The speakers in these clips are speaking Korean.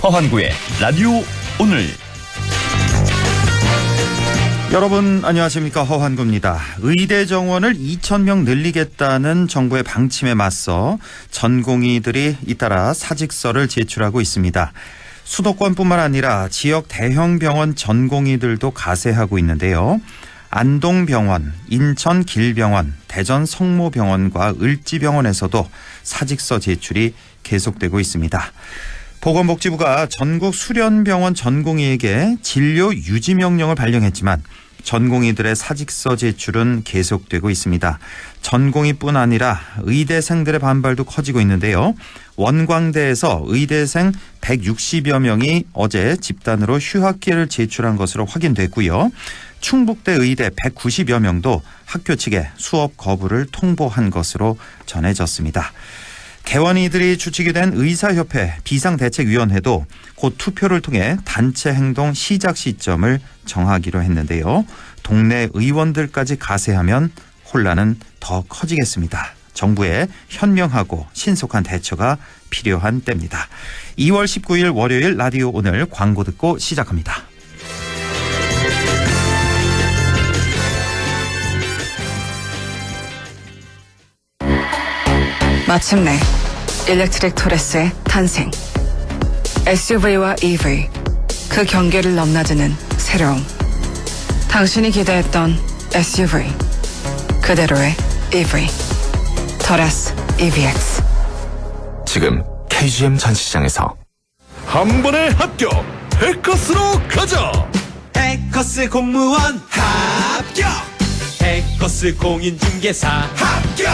허환구의 라디오 오늘. 여러분 안녕하십니까, 허환구입니다. 의대 정원을 2,000명 늘리겠다는 정부의 방침에 맞서 전공의들이 잇따라 사직서를 제출하고 있습니다. 수도권뿐만 아니라 지역 대형 병원 전공의들도 가세하고 있는데요. 안동병원, 인천 길병원, 대전 성모병원과 을지병원에서도 사직서 제출이 계속되고 있습니다. 보건복지부가 전국 수련병원 전공의에게 진료 유지 명령을 발령했지만 전공의들의 사직서 제출은 계속되고 있습니다. 전공의뿐 아니라 의대생들의 반발도 커지고 있는데요. 원광대에서 의대생 160여 명이 어제 집단으로 휴학기를 제출한 것으로 확인됐고요. 충북대 의대 190여 명도 학교 측에 수업 거부를 통보한 것으로 전해졌습니다. 개원이들이 주축이 된 의사협회 비상대책위원회도 곧 투표를 통해 단체 행동 시작 시점을 정하기로 했는데요. 동네 의원들까지 가세하면 혼란은 더 커지겠습니다. 정부의 현명하고 신속한 대처가 필요한 때입니다. 2월 19일 월요일 라디오 오늘 광고 듣고 시작합니다. 마침내 일렉트릭 토레스의 탄생. SUV와 EV, 그 경계를 넘나드는 새로움. 당신이 기대했던 SUV, 그대로의 EV. 토레스 EVX. 지금 KGM 전시장에서 한 번에 합격! 해커스로 가자! 해커스 공무원 합격! 해커스 공인중개사 합격!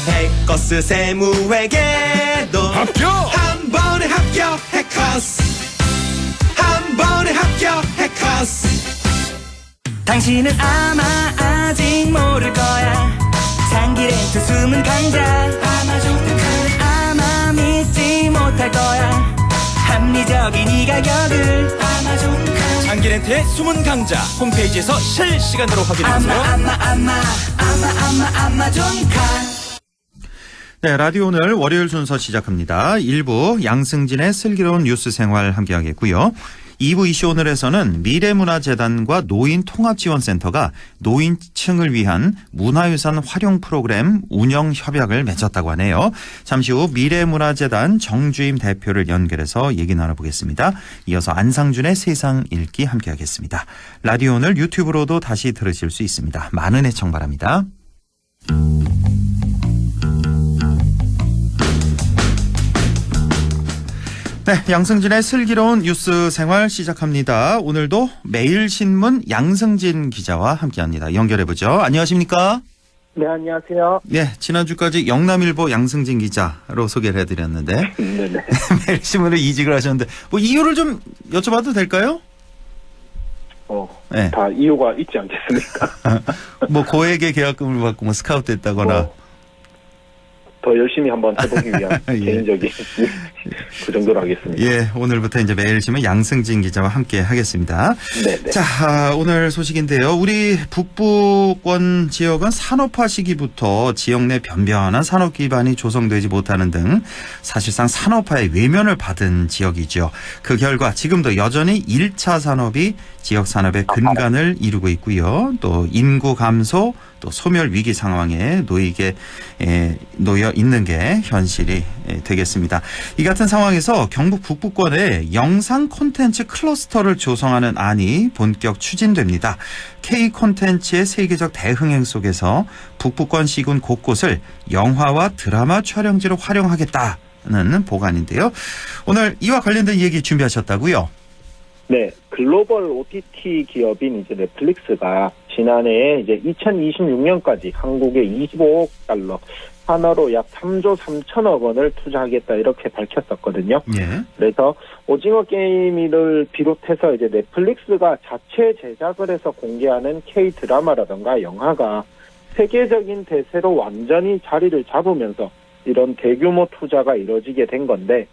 해커스 세무회계도 합격! 한 번에 합격! 해커스 한 번에 합격! 해커스. 당신은 아마 아직 모를 거야. 장기 렌트 숨은 강자 아마존카는 아마 믿지 못할 거야. 합리적인 이 가격을 아마존카. 장기 렌트의 숨은 강자 홈페이지에서 실시간으로 확인하세요. 아마존카. 네, 라디오 오늘 월요일 순서 시작합니다. 1부 양승진의 슬기로운 뉴스 생활 함께하겠고요. 2부 이슈 오늘에서는 미래문화재단과 노인통합지원센터가 노인층을 위한 문화유산 활용 프로그램 운영 협약을 맺었다고 하네요. 잠시 후 미래문화재단 정주임 대표를 연결해서 얘기 나눠보겠습니다. 이어서 안상준의 세상 읽기 함께하겠습니다. 라디오 오늘 유튜브로도 다시 들으실 수 있습니다. 많은 애청 바랍니다. 네, 양승진의 슬기로운 뉴스 생활 시작합니다. 오늘도 매일신문 양승진 기자와 함께합니다. 연결해보죠. 안녕하십니까? 네, 안녕하세요. 네, 지난주까지 영남일보 양승진 기자로 소개를 해드렸는데 네네. 매일신문을 이직을 하셨는데 뭐 이유를 좀 여쭤봐도 될까요? 네. 다 이유가 있지 않겠습니까? 뭐 고액의 계약금을 받고 뭐 스카우트 됐다거나 더 열심히 한번 해보기 위한 예. 개인적인 그 정도로 하겠습니다. 예, 오늘부터 이제 매일신문 양승진 기자와 함께 하겠습니다. 네네. 자, 오늘 소식인데요. 우리 북부권 지역은 산업화 시기부터 지역 내 변변한 산업 기반이 조성되지 못하는 등 사실상 산업화의 외면을 받은 지역이죠. 그 결과 지금도 여전히 1차 산업이 지역 산업의 근간을 이루고 있고요. 또 인구 감소, 또 소멸 위기 상황에 놓여 있는 게 현실이 되겠습니다. 이 같은 상황에서 경북 북부권에 영상 콘텐츠 클러스터를 조성하는 안이 본격 추진됩니다. K 콘텐츠의 세계적 대흥행 속에서 북부권 시군 곳곳을 영화와 드라마 촬영지로 활용하겠다는 보관인데요. 오늘 이와 관련된 얘기 준비하셨다고요? 네, 글로벌 OTT 기업인 이제 넷플릭스가 지난해에 이제 2026년까지 한국에 25억 달러, 한화로 약 3조 3천억 원을 투자하겠다 이렇게 밝혔었거든요. 예. 그래서 오징어 게임을 비롯해서 이제 넷플릭스가 자체 제작을 해서 공개하는 K 드라마라든가 영화가 세계적인 대세로 완전히 자리를 잡으면서 이런 대규모 투자가 이뤄지게 된 건데,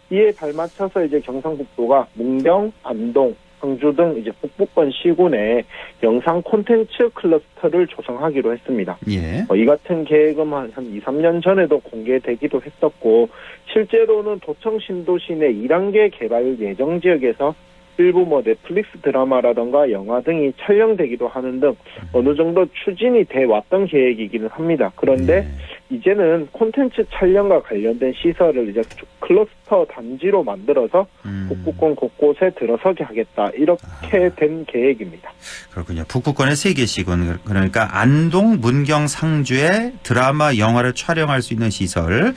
이에 발맞춰서 이제 경상북도가 문경, 안동, 상주 등 이제 북부권 시군에 영상 콘텐츠 클러스터를 조성하기로 했습니다. 예. 이 같은 계획은 한 2, 3년 전에도 공개되기도 했었고 실제로는 도청 신도시 내 1단계 개발 예정 지역에서 일부 넷플릭스 드라마라던가 영화 등이 촬영되기도 하는 등 어느 정도 추진이 돼 왔던 계획이기는 합니다. 그런데 이제는 콘텐츠 촬영과 관련된 시설을 이제 클러스터 단지로 만들어서 북부권 곳곳에 들어서게 하겠다. 이렇게 된 계획입니다. 그렇군요. 북부권에 3개씩은 그러니까 안동, 문경, 상주에 드라마, 영화를 촬영할 수 있는 시설,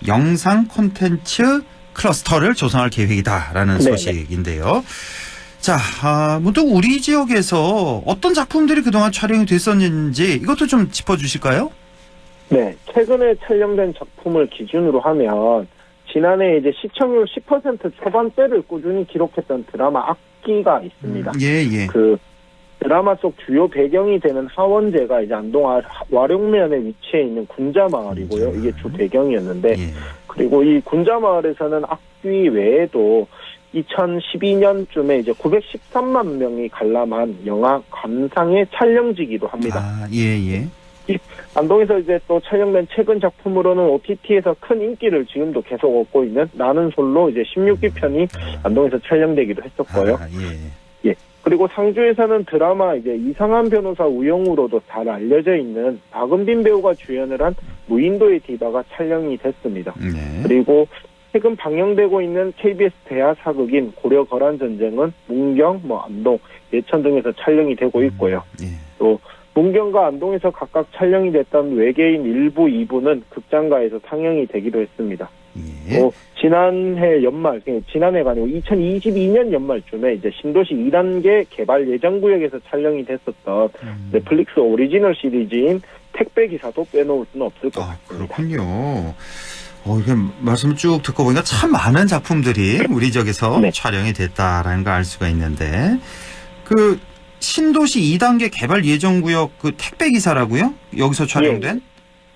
영상 콘텐츠 클러스터를 조성할 계획이다라는 네네. 소식인데요. 자, 문득 우리 지역에서 어떤 작품들이 그동안 촬영이 됐었는지 이것도 좀 짚어주실까요? 네, 최근에 촬영된 작품을 기준으로 하면 지난해 이제 시청률 10% 초반대를 꾸준히 기록했던 드라마 악기가 있습니다. 예. 그 드라마 속 주요 배경이 되는 하원제가 이제 안동 와룡면에 위치해 있는 군자마을이고요. 이게 주 배경이었는데 예. 그리고 이 군자마을에서는 악귀 외에도 2012년쯤에 이제 913만 명이 관람한 영화 감상의 촬영지기도 합니다. 예. 안동에서 이제 또 촬영된 최근 작품으로는 OTT에서 큰 인기를 지금도 계속 얻고 있는 나는 솔로 이제 16기 편이 안동에서 촬영되기도 했었고요. 예. 그리고 상주에서는 드라마 이제 이상한 변호사 우영우로도 잘 알려져 있는 박은빈 배우가 주연을 한 무인도의 디바가 촬영이 됐습니다. 네. 그리고 최근 방영되고 있는 KBS 대하 사극인 고려 거란 전쟁은 문경, 안동, 예천 등에서 촬영이 되고 있고요. 예. 또 문경과 안동에서 각각 촬영이 됐던 외계인 1부, 2부는 극장가에서 상영이 되기도 했습니다. 예. 또 지난해가 아니고 2022년 연말쯤에 이제 신도시 2단계 개발 예정 구역에서 촬영이 됐었던 넷플릭스 오리지널 시리즈인 택배 기사도 빼놓을 수는 없을 것 같습니다. 그렇군요. 이게 말씀을 쭉 듣고 보니까 참 많은 작품들이 우리 지역에서 네. 촬영이 됐다라는 걸 알 수가 있는데 그 신도시 2단계 개발 예정 구역 그 택배 기사라고요? 여기서 촬영된?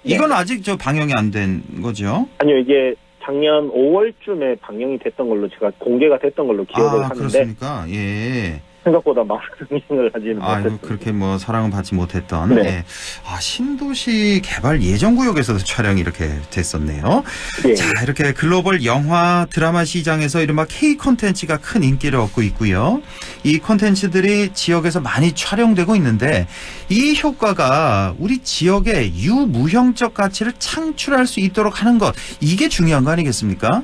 예. 이건 아직 방영이 안 된 거죠? 아니요, 이게 작년 5월쯤에 방영이 됐던 걸로 제가 공개가 됐던 걸로 기억을 하는데 그렇습니까? 예. 생각보다 많은 흥행을 하지는 못했습니다. 그렇게 사랑을 받지 못했던. 네. 예. 신도시 개발 예정 구역에서도 촬영이 이렇게 됐었네요. 예. 자, 이렇게 글로벌 영화 드라마 시장에서 이른바 K 콘텐츠가 큰 인기를 얻고 있고요. 이 콘텐츠들이 지역에서 많이 촬영되고 있는데 이 효과가 우리 지역의 유무형적 가치를 창출할 수 있도록 하는 것, 이게 중요한 거 아니겠습니까?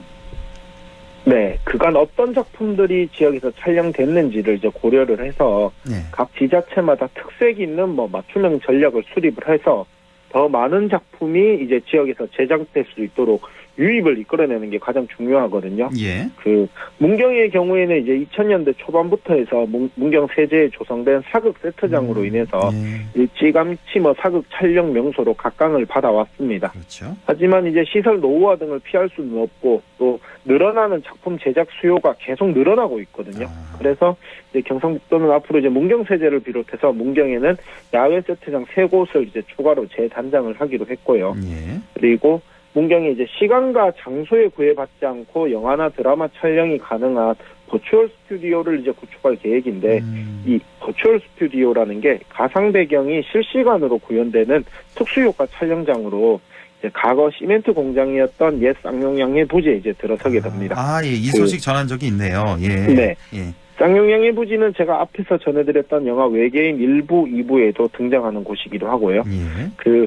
네, 그간 어떤 작품들이 지역에서 촬영됐는지를 이제 고려를 해서 네. 각 지자체마다 특색 있는 맞춤형 전략을 수립을 해서 더 많은 작품이 이제 지역에서 제작될 수 있도록 유입을 이끌어내는 게 가장 중요하거든요. 예. 그 문경의 경우에는 이제 2000년대 초반부터 해서 문경 세제에 조성된 사극 세트장으로 인해서 일찌감치 사극 촬영 명소로 각광을 받아왔습니다. 그렇죠. 하지만 이제 시설 노후화 등을 피할 수는 없고 또 늘어나는 작품 제작 수요가 계속 늘어나고 있거든요. 그래서 이제 경상북도는 앞으로 이제 문경 세제를 비롯해서 문경에는 야외 세트장 3곳을 이제 추가로 재단장을 하기로 했고요. 예. 그리고 문경에 이제 시간과 장소에 구애받지 않고 영화나 드라마 촬영이 가능한 버추얼 스튜디오를 이제 구축할 계획인데 이 버추얼 스튜디오라는 게 가상 배경이 실시간으로 구현되는 특수효과 촬영장으로 이제 과거 시멘트 공장이었던 옛 쌍용양의 부지에 이제 들어서게 됩니다. 예, 이 소식 전한 적이 있네요. 예. 네. 예. 쌍용양의 부지는 제가 앞에서 전해드렸던 영화 외계인 1부, 2부에도 등장하는 곳이기도 하고요. 예.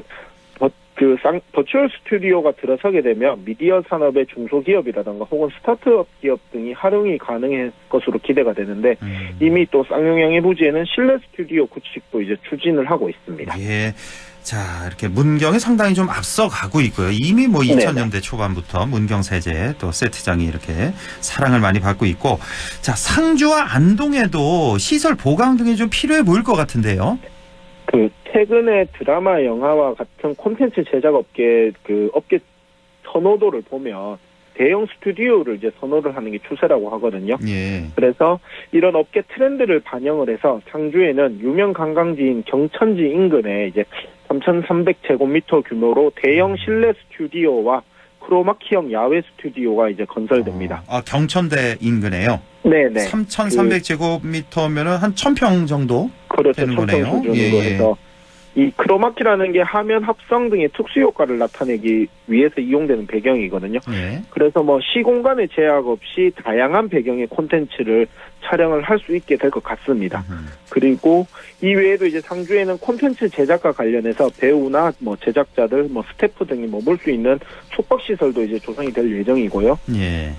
버추얼 스튜디오가 들어서게 되면 미디어 산업의 중소기업이라든가 혹은 스타트업 기업 등이 활용이 가능할 것으로 기대가 되는데 이미 또 쌍용양의 부지에는 실내 스튜디오 구축도 이제 추진을 하고 있습니다. 예. 자, 이렇게 문경이 상당히 좀 앞서가고 있고요. 이미 2000년대 초반부터 문경 세제 또 세트장이 이렇게 사랑을 많이 받고 있고, 자, 상주와 안동에도 시설 보강 등이 좀 필요해 보일 것 같은데요. 최근에 드라마, 영화와 같은 콘텐츠 제작 업계 선호도를 보면 대형 스튜디오를 이제 선호를 하는 게 추세라고 하거든요. 예. 그래서 이런 업계 트렌드를 반영을 해서 상주에는 유명 관광지인 경천지 인근에 이제 3,300제곱미터 규모로 대형 실내 스튜디오와 크로마키형 야외 스튜디오가 이제 건설됩니다. 경천대 인근에요. 네네. 3,300제곱미터면은 한 1,000평 정도 그렇죠. 되는 거네요. 수준으로 예, 예. 해서 이 크로마키라는 게 화면 합성 등의 특수 효과를 나타내기 위해서 이용되는 배경이거든요. 예. 그래서 뭐 시공간의 제약 없이 다양한 배경의 콘텐츠를 촬영을 할 수 있게 될 것 같습니다. 그리고 이 외에도 이제 상주에는 콘텐츠 제작과 관련해서 배우나 뭐 제작자들, 뭐 스태프 등이 머물 수 있는 숙박 시설도 이제 조성이 될 예정이고요. 예.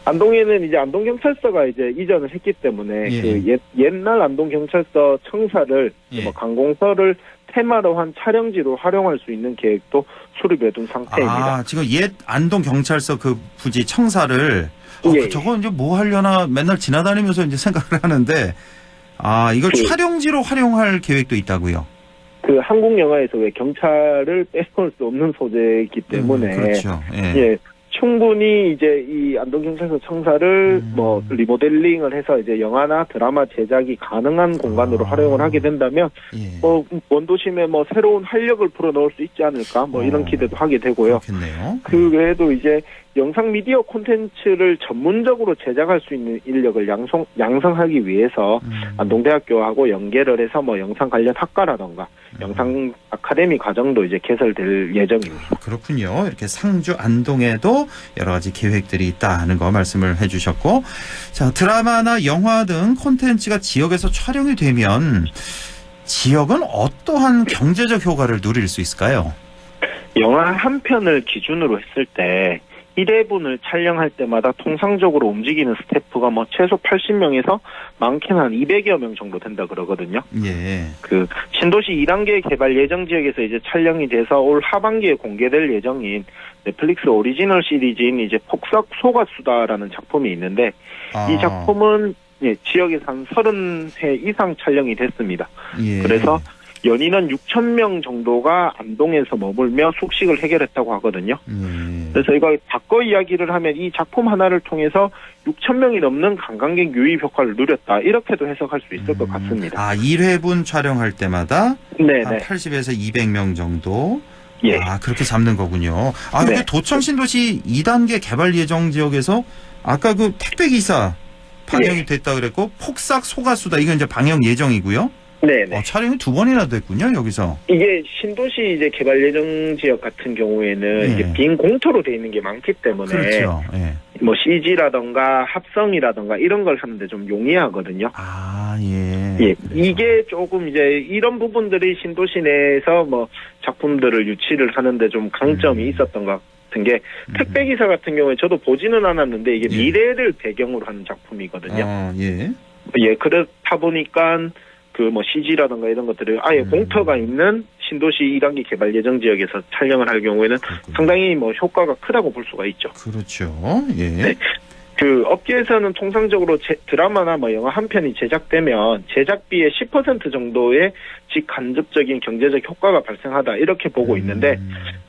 안동에는 이제 안동경찰서가 이제 이전을 했기 때문에 예. 그 옛날 안동경찰서 청사를 예. 뭐 관공서를 테마로 한 촬영지로 활용할 수 있는 계획도 수립해 둔 상태입니다. 지금 옛 안동 경찰서 그 부지 청사를 예. 저거 이제 뭐 하려나 맨날 지나다니면서 이제 생각을 하는데 이걸 촬영지로 활용할 계획도 있다고요. 그 한국 영화에서 왜 경찰을 빼놓을 수 없는 소재이기 때문에 그렇죠. 예. 예. 충분히 이제 이 안동경찰서 청사를 뭐 리모델링을 해서 이제 영화나 드라마 제작이 가능한 공간으로 활용을 하게 된다면 예. 뭐 원도심에 뭐 새로운 활력을 불어넣을 수 있지 않을까 뭐 이런 기대도 하게 되고요. 그렇겠네요. 그 외에도 이제 영상 미디어 콘텐츠를 전문적으로 제작할 수 있는 인력을 양성하기 위해서 안동대학교하고 연계를 해서 뭐 영상 관련 학과라던가 영상 아카데미 과정도 이제 개설될 예정입니다. 그렇군요. 이렇게 상주 안동에도 여러 가지 계획들이 있다는 거 말씀을 해주셨고, 자, 드라마나 영화 등 콘텐츠가 지역에서 촬영이 되면 지역은 어떠한 경제적 효과를 누릴 수 있을까요? 영화 한 편을 기준으로 했을 때 1회분을 촬영할 때마다 통상적으로 움직이는 스태프가 뭐 최소 80명에서 많게는 한 200여 명 정도 된다 그러거든요. 예. 그 신도시 2단계 개발 예정 지역에서 이제 촬영이 돼서 올 하반기에 공개될 예정인 넷플릭스 오리지널 시리즈인 이제 폭삭 소가수다라는 작품이 있는데 이 작품은 지역에서 한 30회 이상 촬영이 됐습니다. 예. 그래서 연인원 6,000명 정도가 안동에서 머물며 숙식을 해결했다고 하거든요. 그래서 이거 바꿔 이야기를 하면 이 작품 하나를 통해서 6,000명이 넘는 관광객 유입 효과를 누렸다. 이렇게도 해석할 수 있을 것 같습니다. 1회분 촬영할 때마다 네네. 한 80에서 200명 정도? 예. 그렇게 잡는 거군요. 네. 근데 도청 신도시 2단계 개발 예정 지역에서 아까 그 택배기사 방영이 됐다 그랬고 폭삭 소가수다 이건 이제 방영 예정이고요. 네네. 촬영이 2번이나 됐군요, 여기서. 이게 신도시 이제 개발 예정 지역 같은 경우에는 이게 빈 공터로 돼 있는 게 많기 때문에 그렇죠. 예. 뭐 CG라던가 합성이라던가 이런 걸 하는데 좀 용이하거든요. 예. 예, 이게 조금 이제 이런 부분들이 신도시 내에서 뭐 작품들을 유치를 하는데 좀 강점이 있었던 것 같은 게 택배기사 같은 경우에 저도 보지는 않았는데 이게 미래를 배경으로 하는 작품이거든요. 예, 그렇다 보니까 그 뭐 CG라든가 이런 것들을 아예 공터가 있는 신도시 2단계 개발 예정 지역에서 촬영을 할 경우에는 상당히 뭐 효과가 크다고 볼 수가 있죠. 그렇죠. 예. 네. 그 업계에서는 통상적으로 드라마나 뭐 영화 한 편이 제작되면 제작비의 10% 정도의 직간접적인 경제적 효과가 발생하다 이렇게 보고 있는데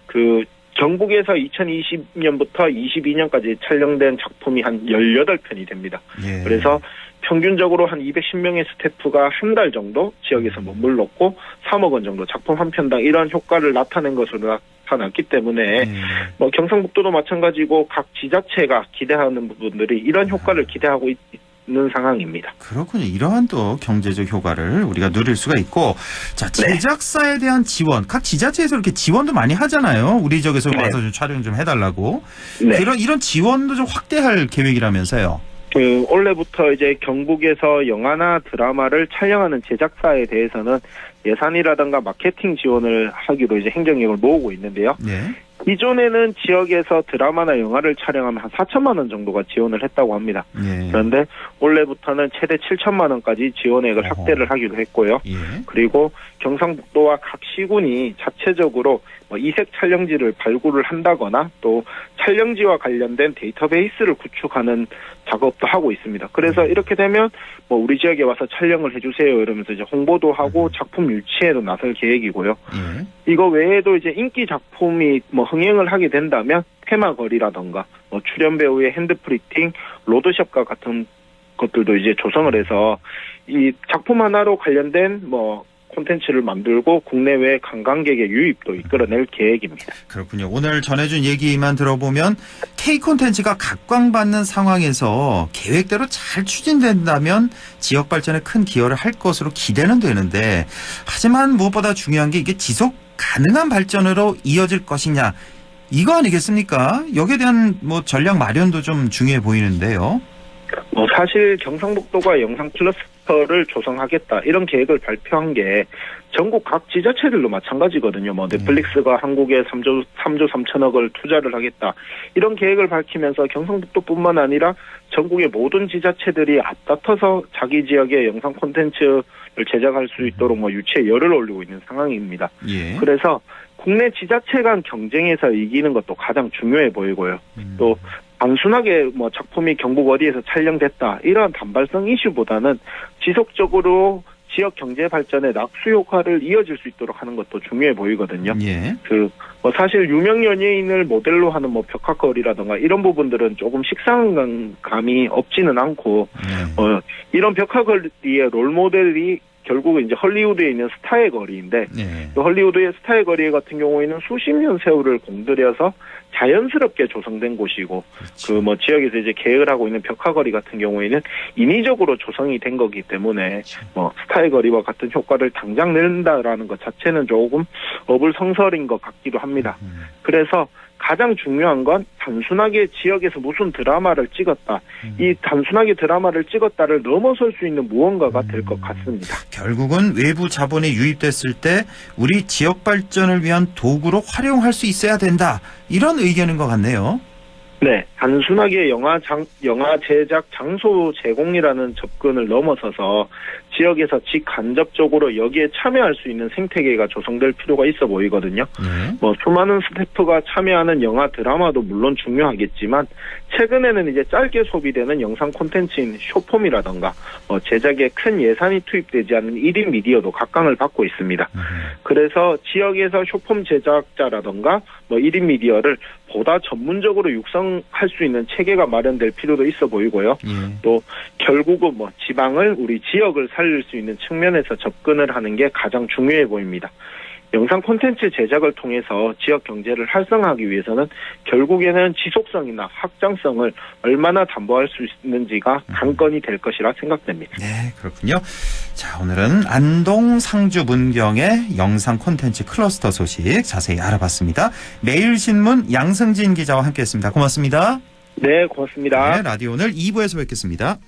그 전국에서 2020년부터 22년까지 촬영된 작품이 한 18편이 됩니다. 예. 그래서 평균적으로 한 210명의 스태프가 한 달 정도 지역에서 머물렀고 3억 원 정도 작품 한 편당 이런 효과를 나타낸 것으로 나타났기 때문에 뭐 경상북도도 마찬가지고 각 지자체가 기대하는 부분들이 이런 효과를 기대하고 있는 상황입니다. 그렇군요. 이러한 또 경제적 효과를 우리가 누릴 수가 있고, 자, 제작사에 대한 지원, 각 지자체에서 이렇게 지원도 많이 하잖아요. 우리 지역에서 와서 좀 촬영 좀 해달라고. 이런 지원도 좀 확대할 계획이라면서요. 그 올해부터 이제 경북에서 영화나 드라마를 촬영하는 제작사에 대해서는 예산이라든가 마케팅 지원을 하기로 이제 행정력을 모으고 있는데요. 기존에는 지역에서 드라마나 영화를 촬영하면 한 4천만 원 정도가 지원을 했다고 합니다. 그런데 올해부터는 최대 7천만 원까지 지원액을 확대를 하기로 했고요. 그리고 경상북도와 각 시군이 자체적으로 뭐 이색 촬영지를 발굴을 한다거나 또 촬영지와 관련된 데이터베이스를 구축하는 작업도 하고 있습니다. 그래서 이렇게 되면 뭐 우리 지역에 와서 촬영을 해주세요 이러면서 이제 홍보도 하고 작품 유치에도 나설 계획이고요. 이거 외에도 이제 인기 작품이 뭐 흥행을 하게 된다면 테마거리라던가 뭐 출연 배우의 핸드프리팅, 로드숍과 같은 것들도 이제 조성을 해서 이 작품 하나로 관련된 뭐 콘텐츠를 만들고 국내외 관광객의 유입도 이끌어낼 계획입니다. 그렇군요. 오늘 전해준 얘기만 들어보면 K 콘텐츠가 각광받는 상황에서 계획대로 잘 추진된다면 지역 발전에 큰 기여를 할 것으로 기대는 되는데, 하지만 무엇보다 중요한 게 이게 지속 가능한 발전으로 이어질 것이냐, 이거 아니겠습니까? 여기에 대한 전략 마련도 좀 중요해 보이는데요. 사실 경상북도가 영상 클러스터를 조성하겠다 이런 계획을 발표한 게 전국 각 지자체들도 마찬가지거든요. 넷플릭스가 한국에 3조 3천억을 투자를 하겠다 이런 계획을 밝히면서 경상북도뿐만 아니라 전국의 모든 지자체들이 앞다퉈서 자기 지역의 영상 콘텐츠를 제작할 수 있도록 유치에 열을 올리고 있는 상황입니다. 예. 그래서 국내 지자체 간 경쟁에서 이기는 것도 가장 중요해 보이고요. 또 단순하게 작품이 경북 어디에서 촬영됐다 이런 단발성 이슈보다는 지속적으로 지역 경제 발전의 낙수 효과를 이어질 수 있도록 하는 것도 중요해 보이거든요. 예. 사실 유명 연예인을 모델로 하는 벽화거리라든가 이런 부분들은 조금 식상감이 없지는 않고 이런 벽화거리의 롤 모델이 결국은 이제 헐리우드에 있는 스타의 거리인데, 헐리우드의 스타의 거리 같은 경우에는 수십 년 세월을 공들여서 자연스럽게 조성된 곳이고, 지역에서 이제 계획을 하고 있는 벽화거리 같은 경우에는 인위적으로 조성이 된 거기 때문에, 스타의 거리와 같은 효과를 당장 낸다라는 것 자체는 조금 어불성설인 것 같기도 합니다. 그래서 가장 중요한 건 단순하게 지역에서 무슨 드라마를 찍었다. 이 단순하게 드라마를 찍었다를 넘어설 수 있는 무언가가 될 것 같습니다. 결국은 외부 자본이 유입됐을 때 우리 지역 발전을 위한 도구로 활용할 수 있어야 된다. 이런 의견인 것 같네요. 네, 단순하게 영화 제작 장소 제공이라는 접근을 넘어서서 지역에서 직간접적으로 여기에 참여할 수 있는 생태계가 조성될 필요가 있어 보이거든요. 수많은 스태프가 참여하는 영화 드라마도 물론 중요하겠지만 최근에는 이제 짧게 소비되는 영상 콘텐츠인 쇼폼이라던가 제작에 큰 예산이 투입되지 않는 1인 미디어도 각광을 받고 있습니다. 그래서 지역에서 쇼폼 제작자라던가 1인 미디어를 보다 전문적으로 육성할 수 있는 체계가 마련될 필요도 있어 보이고요. 또 결국은 지방을 우리 지역을 살릴 수 있는 측면에서 접근을 하는 게 가장 중요해 보입니다. 영상 콘텐츠 제작을 통해서 지역 경제를 활성화하기 위해서는 결국에는 지속성이나 확장성을 얼마나 담보할 수 있는지가 관건이 될 것이라 생각됩니다. 네, 그렇군요. 자, 오늘은 안동, 상주, 문경의 영상 콘텐츠 클러스터 소식 자세히 알아봤습니다. 매일신문 양승진 기자와 함께했습니다. 고맙습니다. 네, 고맙습니다. 네, 라디오 오늘 2부에서 뵙겠습니다.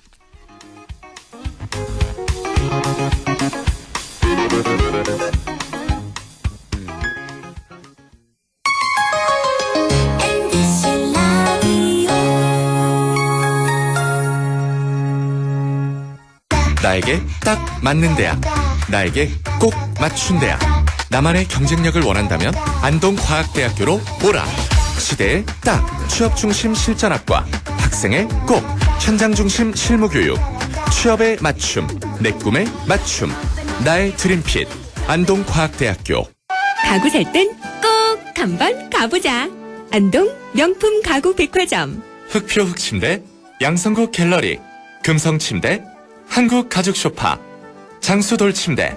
나에게 딱 맞는 대학, 나에게 꼭 맞춘 대학. 나만의 경쟁력을 원한다면 안동과학대학교로 오라. 시대의 딱 취업 중심 실전학과, 학생의 꼭 현장 중심 실무교육, 취업의 맞춤, 내 꿈의 맞춤, 나의 드림핏 안동과학대학교. 가구 살 땐 꼭 한번 가보자. 안동 명품 가구 백화점. 흑표 흑침대, 양성국 갤러리, 금성침대, 한국 가죽 소파, 장수돌 침대.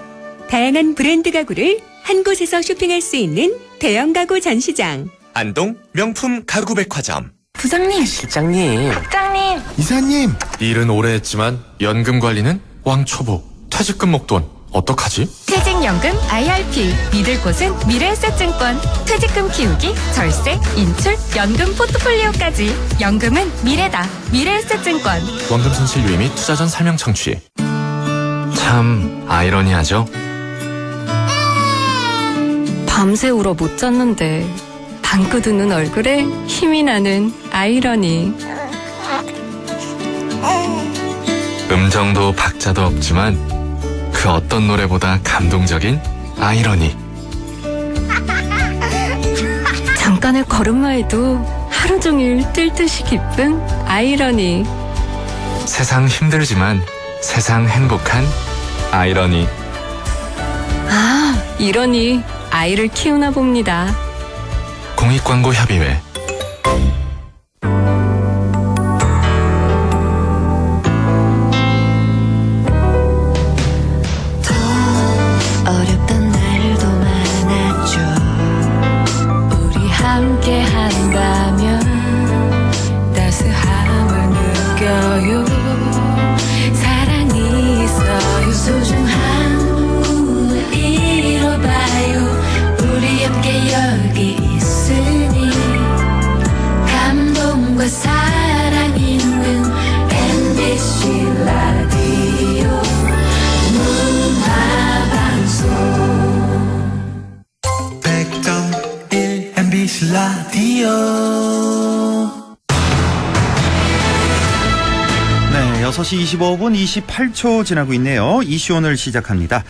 다양한 브랜드 가구를 한 곳에서 쇼핑할 수 있는 대형 가구 전시장. 안동 명품 가구 백화점. 부장님, 실장님, 국장님, 이사님. 일은 오래 했지만 연금 관리는 왕초보. 퇴직금 목돈 어떡하지? 퇴직연금 IRP. 믿을 곳은 미래에셋증권. 퇴직금 키우기, 절세, 인출, 연금 포트폴리오까지. 연금은 미래다. 미래에셋증권. 원금 손실 유의 및 투자 전 설명 청취. 참 아이러니하죠? 밤새 울어 못 잤는데 방긋 웃는 얼굴에 힘이 나는 아이러니. 음정도 박자도 없지만 그 어떤 노래보다 감동적인 아이러니. 잠깐의 걸음마에도 하루 종일 뜰 듯이 기쁜 아이러니. 세상 힘들지만 세상 행복한 아이러니. 아, 이러니 아이를 키우나 봅니다. 공익광고협의회. 어려 라디오. 네, 6시 25분 28초 지나고 있네요. 이슈 오늘 시작합니다.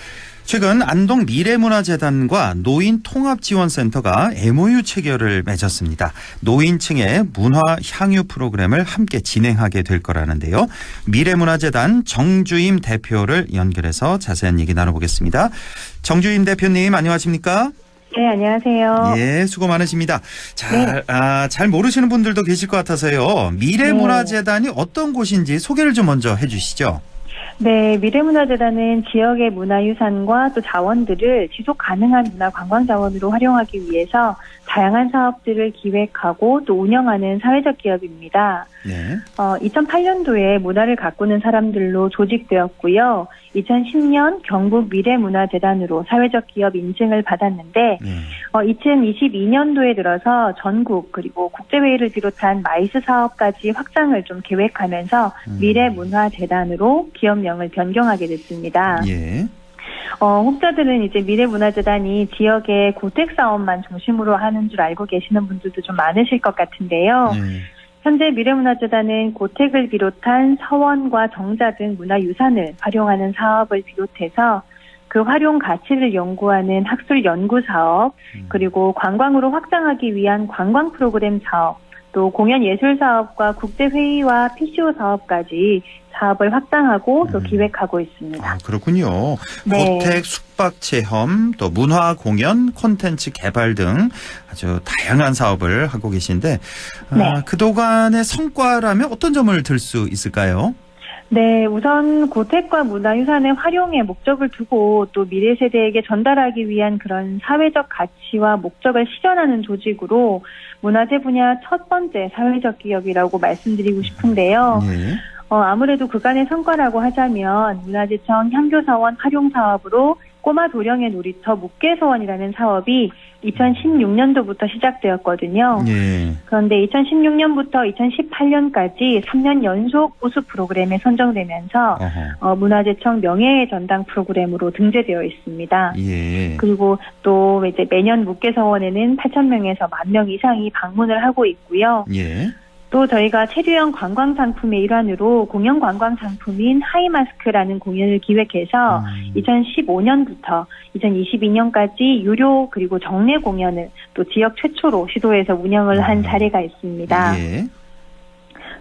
최근 안동 미래문화재단과 노인통합지원센터가 MOU 체결을 맺었습니다. 노인층의 문화 향유 프로그램을 함께 진행하게 될 거라는데요. 미래문화재단 정주임 대표를 연결해서 자세한 얘기 나눠보겠습니다. 정주임 대표님 안녕하십니까? 네, 안녕하세요. 예, 수고 많으십니다. 잘 모르시는 분들도 계실 것 같아서요. 미래문화재단이 어떤 곳인지 소개를 좀 먼저 해주시죠. 네, 미래문화재단은 지역의 문화유산과 또 자원들을 지속 가능한 문화 관광 자원으로 활용하기 위해서 다양한 사업들을 기획하고 또 운영하는 사회적 기업입니다. 네. 2008년도에 문화를 가꾸는 사람들로 조직되었고요. 2010년 경북 미래문화재단으로 사회적 기업 인증을 받았는데 2022년도에 들어서 전국 그리고 국제회의를 비롯한 마이스 사업까지 확장을 좀 계획하면서 미래문화재단으로 기업명을 변경하게 됐습니다. 예. 혹자들은 이제 미래문화재단이 지역의 고택 사업만 중심으로 하는 줄 알고 계시는 분들도 좀 많으실 것 같은데요. 현재 미래문화재단은 고택을 비롯한 서원과 정자 등 문화유산을 활용하는 사업을 비롯해서 그 활용 가치를 연구하는 학술 연구 사업, 그리고 관광으로 확장하기 위한 관광 프로그램 사업, 또 공연 예술 사업과 국제 회의와 PCO 사업까지 사업을 확장하고 또 기획하고 있습니다. 아, 그렇군요. 네. 고택, 숙박 체험, 또 문화 공연, 콘텐츠 개발 등 아주 다양한 사업을 하고 계신데 그동안의 성과라면 어떤 점을 들 수 있을까요? 네, 우선 고택과 문화유산의 활용에 목적을 두고 또 미래 세대에게 전달하기 위한 그런 사회적 가치와 목적을 실현하는 조직으로 문화재 분야 첫 번째 사회적 기업이라고 말씀드리고 싶은데요. 네. 아무래도 그간의 성과라고 하자면 문화재청 향교사원 활용 사업으로 꼬마 도령의 놀이터 묵계서원이라는 사업이 2016년도부터 시작되었거든요. 예. 그런데 2016년부터 2018년까지 3년 연속 우수 프로그램에 선정되면서 문화재청 명예의 전당 프로그램으로 등재되어 있습니다. 예. 그리고 또 이제 매년 묵계서원에는 8,000명에서 10,000명 이상이 방문을 하고 있고요. 예. 또 저희가 체류형 관광 상품의 일환으로 공연 관광 상품인 하이마스크라는 공연을 기획해서 2015년부터 2022년까지 유료 그리고 정례 공연을 또 지역 최초로 시도해서 운영을 한 사례가 있습니다. 예.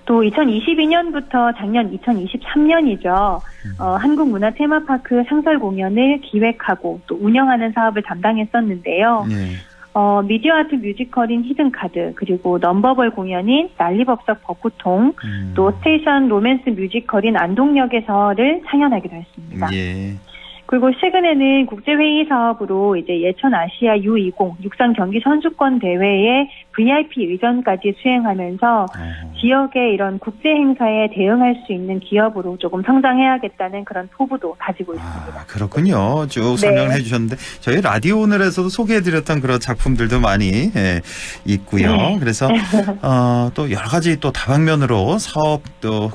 또 2022년부터 작년 2023년이죠. 한국문화 테마파크 상설 공연을 기획하고 또 운영하는 사업을 담당했었는데요. 예. 미디어 아트 뮤지컬인 히든카드, 그리고 넘버볼 공연인 난리법석 벚꽃통, 또 스테이션 로맨스 뮤지컬인 안동역에서를 상연하게 되었습니다. 예. 그리고 최근에는 국제회의 사업으로 이제 예천 아시아 U20 육상 경기 선수권 대회의 VIP 의전까지 수행하면서 지역의 이런 국제 행사에 대응할 수 있는 기업으로 조금 성장해야겠다는 그런 포부도 가지고 있습니다. 그렇군요. 쭉 설명을 해주셨는데 저희 라디오 오늘에서도 소개해드렸던 그런 작품들도 많이 있고요. 네. 그래서 또 여러 가지 또 다방면으로 사업도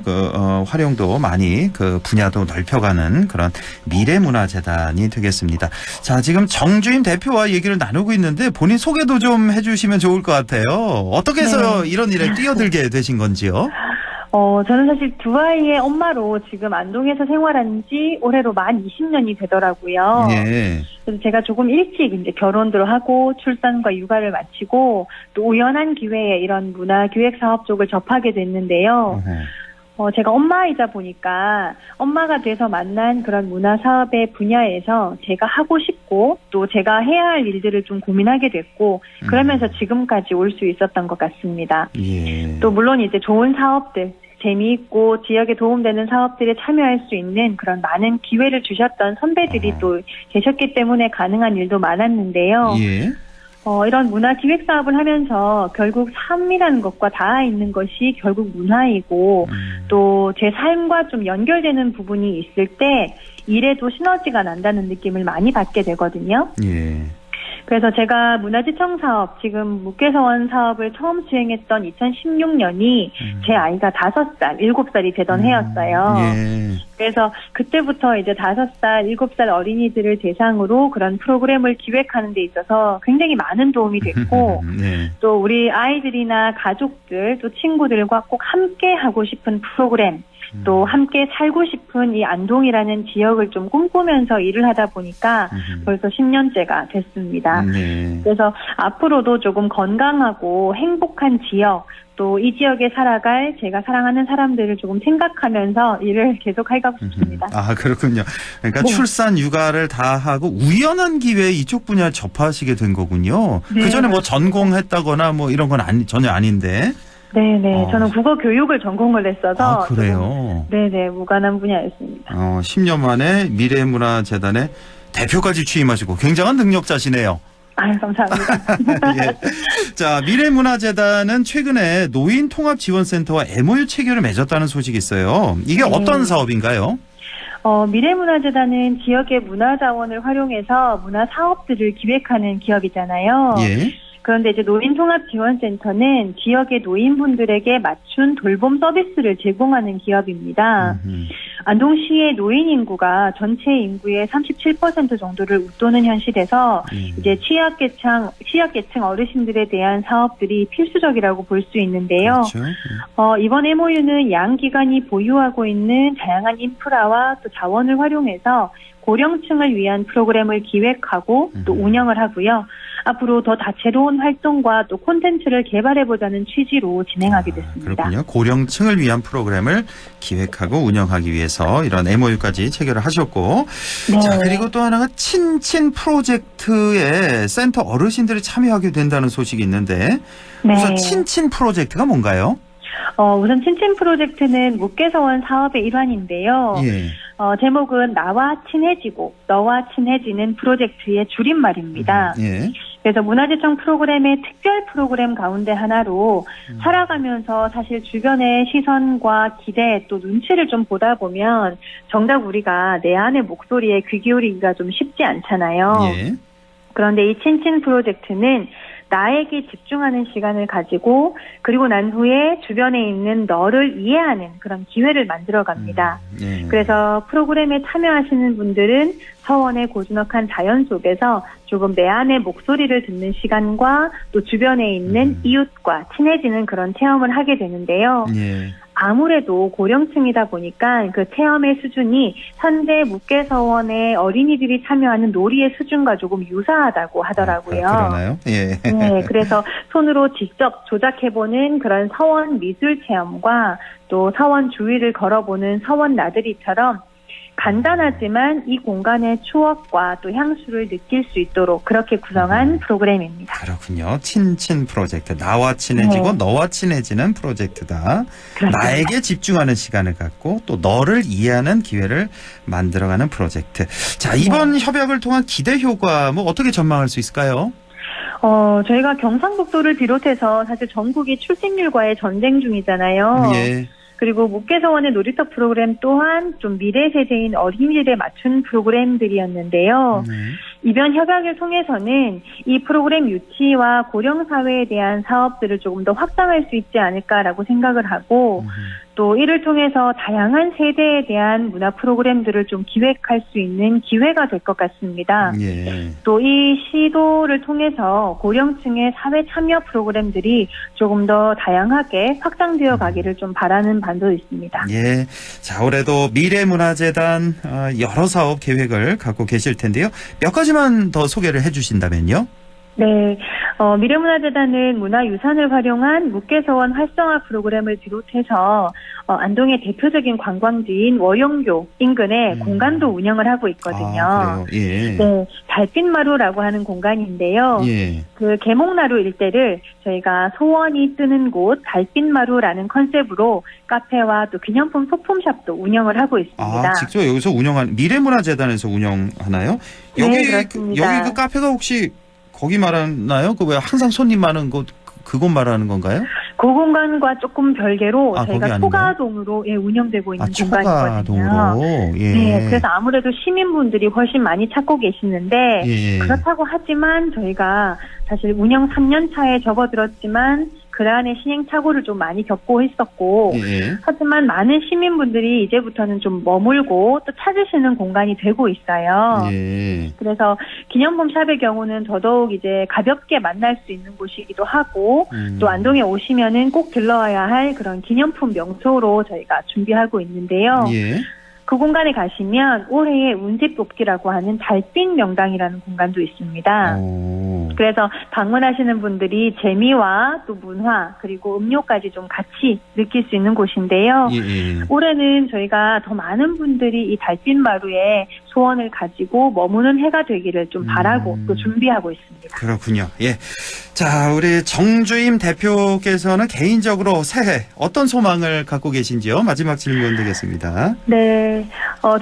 활용도 많이 그 분야도 넓혀가는 그런 미래문화재단이 되겠습니다. 자, 지금 정주임 대표와 얘기를 나누고 있는데 본인 소개도 좀 해주시면 좋을 것 같아요. 어떻게 해서 이런 일에 뛰어들게 되신 건지요? 저는 사실 두 아이의 엄마로 지금 안동에서 생활한 지 올해로 만 20년이 되더라고요. 예. 그래서 제가 조금 일찍 이제 결혼도 하고 출산과 육아를 마치고 또 우연한 기회에 이런 문화기획 사업 쪽을 접하게 됐는데요. 제가 엄마이자 보니까 엄마가 돼서 만난 그런 문화 사업의 분야에서 제가 하고 싶고 또 제가 해야 할 일들을 좀 고민하게 됐고 그러면서 지금까지 올 수 있었던 것 같습니다. 예. 또 물론 이제 좋은 사업들, 재미있고 지역에 도움되는 사업들에 참여할 수 있는 그런 많은 기회를 주셨던 선배들이 또 계셨기 때문에 가능한 일도 많았는데요. 예. 이런 문화 기획 사업을 하면서 결국 삶이라는 것과 닿아 있는 것이 결국 문화이고 또 제 삶과 좀 연결되는 부분이 있을 때 일에도 시너지가 난다는 느낌을 많이 받게 되거든요. 예. 그래서 제가 문화지청 사업, 지금 묵계서원 사업을 처음 수행했던 2016년이 제 아이가 5살, 7살이 되던 해였어요. 예. 그래서 그때부터 이제 5살, 7살 어린이들을 대상으로 그런 프로그램을 기획하는 데 있어서 굉장히 많은 도움이 됐고, 네. 또 우리 아이들이나 가족들, 또 친구들과 꼭 함께 하고 싶은 프로그램, 또 함께 살고 싶은 이 안동이라는 지역을 좀 꿈꾸면서 일을 하다 보니까 벌써 10년째가 됐습니다. 네. 그래서 앞으로도 조금 건강하고 행복한 지역, 또 이 지역에 살아갈 제가 사랑하는 사람들을 조금 생각하면서 일을 계속 하고 싶습니다. 아, 그렇군요. 그러니까 네. 출산, 육아를 다 하고 우연한 기회에 이쪽 분야를 접하시게 된 거군요. 네, 그 전에 뭐 그렇습니다. 전공했다거나 뭐 이런 건 전혀 아닌데. 네네. 저는 국어 교육을 전공을 했어서. 아, 그래요? 네네. 무관한 분야였습니다. 10년 만에 미래문화재단의 대표까지 취임하시고 굉장한 능력자시네요. 아유, 감사합니다. 예. 자, 미래문화재단은 최근에 노인통합지원센터와 MOU 체결을 맺었다는 소식이 있어요. 이게 네. 어떤 사업인가요? 미래문화재단은 지역의 문화자원을 활용해서 문화사업들을 기획하는 기업이잖아요. 예. 그런데 이제 노인통합지원센터는 지역의 노인분들에게 맞춘 돌봄 서비스를 제공하는 기업입니다. 안동시의 노인 인구가 전체 인구의 37% 정도를 웃도는 현실에서 이제 취약계층 어르신들에 대한 사업들이 필수적이라고 볼 수 있는데요. 그렇죠. 이번 MOU는 양 기관이 보유하고 있는 다양한 인프라와 또 자원을 활용해서 고령층을 위한 프로그램을 기획하고 또 운영을 하고요. 앞으로 더 다채로운 활동과 또 콘텐츠를 개발해보자는 취지로 진행하게 됐습니다. 그렇군요. 고령층을 위한 프로그램을 기획하고 운영하기 위해서 이런 MOU까지 체결을 하셨고. 네. 자, 그리고 또 하나가 친친 프로젝트에 센터 어르신들이 참여하게 된다는 소식이 있는데 네. 우선 친친 프로젝트가 뭔가요? 우선 친친 프로젝트는 묵계서원 사업의 일환인데요. 예. 제목은 나와 친해지고 너와 친해지는 프로젝트의 줄임말입니다. 예. 그래서 문화재청 프로그램의 특별 프로그램 가운데 하나로 살아가면서 사실 주변의 시선과 기대 또 눈치를 좀 보다 보면 정작 우리가 내 안의 목소리에 귀 기울이기가 좀 쉽지 않잖아요. 예. 그런데 이 친친 프로젝트는 나에게 집중하는 시간을 가지고 그리고 난 후에 주변에 있는 너를 이해하는 그런 기회를 만들어 갑니다. 예. 그래서 프로그램에 참여하시는 분들은 서원의 고즈넉한 자연 속에서 조금 내 안의 목소리를 듣는 시간과 또 주변에 있는 이웃과 친해지는 그런 체험을 하게 되는데요. 예. 아무래도 고령층이다 보니까 그 체험의 수준이 현재 묵계서원의 어린이들이 참여하는 놀이의 수준과 조금 유사하다고 하더라고요. 그러나요? 예. 네, 그래서 손으로 직접 조작해보는 그런 서원 미술 체험과 또 서원 주위를 걸어보는 서원 나들이처럼 간단하지만 이 공간의 추억과 또 향수를 느낄 수 있도록 그렇게 구성한 프로그램입니다. 그렇군요. 친친 프로젝트. 나와 친해지고 너와 친해지는 프로젝트다. 그렇습니다. 나에게 집중하는 시간을 갖고 또 너를 이해하는 기회를 만들어가는 프로젝트. 자, 이번 협약을 통한 기대 효과 뭐 어떻게 전망할 수 있을까요? 저희가 경상북도를 비롯해서 사실 전국이 출생률과의 전쟁 중이잖아요. 예. 그리고 묵계서원의 놀이터 프로그램 또한 좀 미래 세대인 어린이들에 맞춘 프로그램들이었는데요. 이번 협약을 통해서는 이 프로그램 유치와 고령 사회에 대한 사업들을 조금 더 확장할 수 있지 않을까라고 생각을 하고 또 이를 통해서 다양한 세대에 대한 문화 프로그램들을 좀 기획할 수 있는 기회가 될 것 같습니다. 예. 또 이 시도를 통해서 고령층의 사회 참여 프로그램들이 조금 더 다양하게 확장되어 가기를 좀 바라는 바도 있습니다. 예. 자, 올해도 미래문화재단 여러 사업 계획을 갖고 계실 텐데요. 몇 가지만 더 소개를 해 주신다면요. 네, 미래문화재단은 문화유산을 활용한 묵계서원 활성화 프로그램을 비롯해서 안동의 대표적인 관광지인 월영교 인근에 공간도 운영을 하고 있거든요. 아, 그래요? 예. 네, 달빛마루라고 하는 공간인데요. 예. 그 계목나루 일대를 저희가 소원이 뜨는 곳 달빛마루라는 컨셉으로 카페와 또 기념품 소품샵도 운영을 하고 있습니다. 아, 직접 여기서 운영하는 미래문화재단에서 운영하나요? 네, 여기 그렇습니다. 여기 그 카페가 혹시 거기 말하나요? 그 왜 항상 손님 많은 곳 그곳 말하는 건가요? 그 공간과 조금 별개로 거기 저희가 아닌가요? 초가동으로 운영되고 있는 공간이거든요. 초가동으로. 예. 네, 그래서 아무래도 시민분들이 훨씬 많이 찾고 계시는데 예. 그렇다고 하지만 저희가 사실 운영 3년 차에 접어들었지만 그 안에 시행착오를 좀 많이 겪고 있었고 예. 하지만 많은 시민분들이 이제부터는 좀 머물고 또 찾으시는 공간이 되고 있어요. 예. 그래서 기념품 샵의 경우는 더더욱 이제 가볍게 만날 수 있는 곳이기도 하고 또 안동에 오시면은 꼭 들러야 할 그런 기념품 명소로 저희가 준비하고 있는데요. 예. 그 공간에 가시면 올해의 운세 뽑기라고 하는 달빛 명당이라는 공간도 있습니다. 그래서 방문하시는 분들이 재미와 또 문화 그리고 음료까지 좀 같이 느낄 수 있는 곳인데요. 예. 올해는 저희가 더 많은 분들이 이 달빛 마루에 소원을 가지고 머무는 해가 되기를 좀 바라고 또 준비하고 있습니다. 그렇군요. 예. 자, 우리 정주임 대표께서는 개인적으로 새해 어떤 소망을 갖고 계신지요? 마지막 질문 드리겠습니다. 네.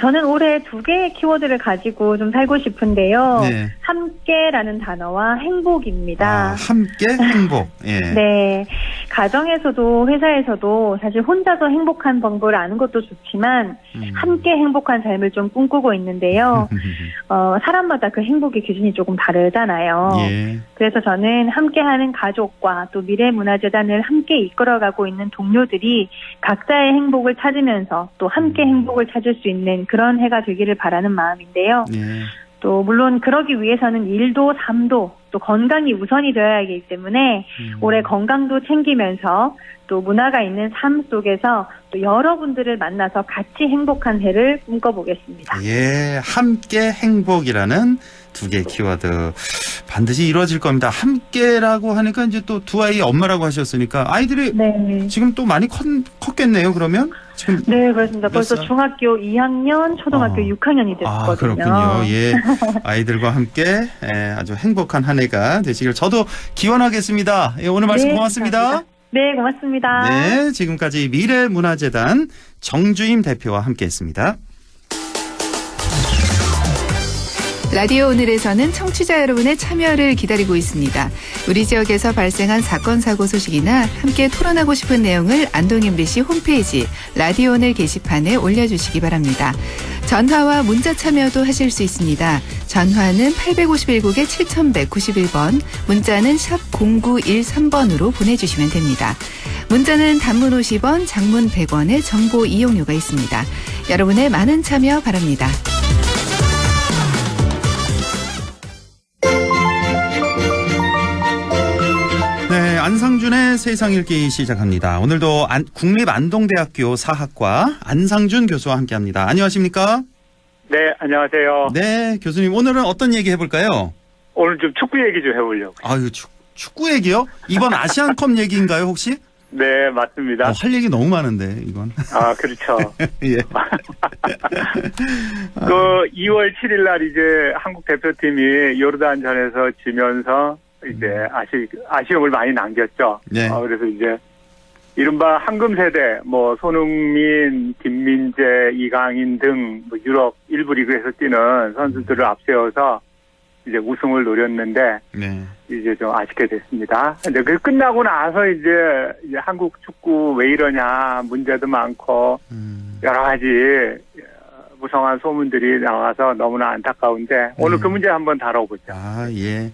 저는 올해 2개의 키워드를 가지고 좀 살고 싶은데요. 네. 함께라는 단어와 행복입니다. 함께 행복. 예. 네. 가정에서도 회사에서도 사실 혼자서 행복한 방법을 아는 것도 좋지만 함께 행복한 삶을 좀 꿈꾸고 있는데요. 사람마다 그 행복의 기준이 조금 다르잖아요. 예. 그래서 저는 함께하는 가족과 또 미래문화재단을 함께 이끌어가고 있는 동료들이 각자의 행복을 찾으면서 또 함께 행복을 찾을 수 있는 그런 해가 되기를 바라는 마음인데요. 예. 또 물론 그러기 위해서는 일도 삶도 또 건강이 우선이 되어야 하기 때문에 올해 건강도 챙기면서 또 문화가 있는 삶 속에서 또 여러분들을 만나서 같이 행복한 해를 꿈꿔보겠습니다. 예, 함께 행복이라는 2개 키워드 반드시 이루어질 겁니다. 함께라고 하니까 이제 또 두 아이 엄마라고 하셨으니까 아이들이 네. 지금 또 많이 컸겠네요. 그러면 지금 네, 그렇습니다. 벌써 중학교 2학년, 초등학교 6학년이 됐거든요. 그렇군요. 예, 아이들과 함께 아주 행복한 한 해가 되시길 저도 기원하겠습니다. 예, 오늘 말씀 네, 고맙습니다. 감사합니다. 네, 고맙습니다. 네, 지금까지 미래문화재단 정주임 대표와 함께했습니다. 라디오 오늘에서는 청취자 여러분의 참여를 기다리고 있습니다. 우리 지역에서 발생한 사건 사고 소식이나 함께 토론하고 싶은 내용을 안동 MBC 홈페이지 라디오 오늘 게시판에 올려주시기 바랍니다. 전화와 문자 참여도 하실 수 있습니다. 전화는 851국에 7191번, 문자는 샵 0913번으로 보내주시면 됩니다. 문자는 단문 50원, 장문 100원의 정보 이용료가 있습니다. 여러분의 많은 참여 바랍니다. 네, 안상준의 세상 읽기 시작합니다. 오늘도 국립안동대학교 사학과 안상준 교수와 함께합니다. 안녕하십니까? 네, 안녕하세요. 네, 교수님 오늘은 어떤 얘기 해볼까요? 오늘 좀 축구 얘기 좀 해보려고. 아유, 축구 얘기요? 이번 아시안컵 얘기인가요 혹시? 네, 맞습니다. 할 얘기 너무 많은데 이건. 아, 그렇죠. 예. 그 2월 7일 날 이제 한국 대표팀이 요르단전에서 지면서 이제 아쉬움을 많이 남겼죠. 네. 그래서 이제 이른바 황금 세대, 뭐 손흥민, 김민재, 이강인 등 뭐 유럽 일부 리그에서 뛰는 선수들을 앞세워서 이제 우승을 노렸는데 네. 이제 좀 아쉽게 됐습니다. 근데 그 끝나고 나서 이제 한국 축구 왜 이러냐 문제도 많고 여러 가지 무성한 소문들이 나와서 너무나 안타까운데 오늘 그 문제 한번 다뤄보죠. 아, 예.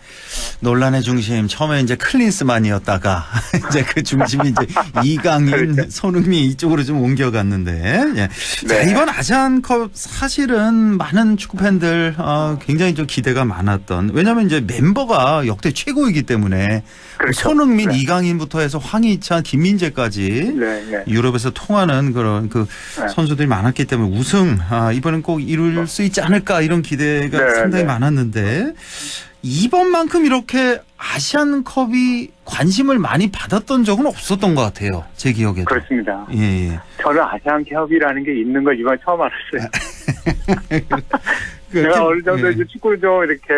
논란의 중심 처음에 이제 클린스만이었다가 이제 그 중심이 이제 이강인, 그렇죠. 손흥민 이쪽으로 좀 옮겨갔는데. 예. 네. 자, 이번 아시안컵 사실은 많은 축구 팬들 굉장히 좀 기대가 많았던. 왜냐하면 이제 멤버가 역대 최고이기 때문에 그렇죠. 손흥민, 네. 이강인부터 해서 황희찬, 김민재까지 네. 유럽에서 통하는 그런 그 선수들이 많았기 때문에 우승 이번엔 꼭 이룰 수 있지 않을까 이런 기대가 상당히 많았는데. 이번만큼 이렇게 아시안컵이 관심을 많이 받았던 적은 없었던 것 같아요. 제 기억에도. 그렇습니다. 예. 저는 아시안컵이라는 게 있는 걸 이번에 처음 알았어요. 제가 어느 정도 이제 축구를 좀 이렇게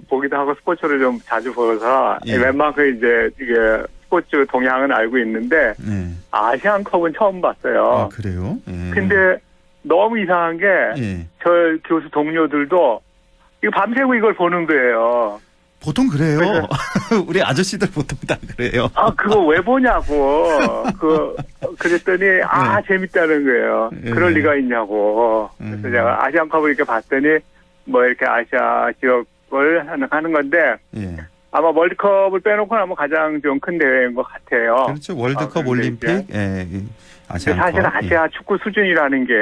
보기도 하고 스포츠를 좀 자주 보여서 웬만큼 이제 이게 스포츠 동향은 알고 있는데 아시안컵은 처음 봤어요. 아, 그래요? 근데 너무 이상한 게 저 교수 동료들도 이거 밤새고 이걸 보는 거예요. 보통 그래요. 우리 아저씨들 보통 다 그래요. 그거 왜 보냐고. 그랬더니, 재밌다는 거예요. 그럴 리가 있냐고. 그래서 제가 아시안컵을 이렇게 봤더니, 뭐 이렇게 아시아 지역을 하는 건데, 아마 월드컵을 빼놓고 나면 가장 좀 큰 대회인 것 같아요. 그렇죠. 월드컵, 올림픽, 아시안컵. 사실 아시아 축구 수준이라는 게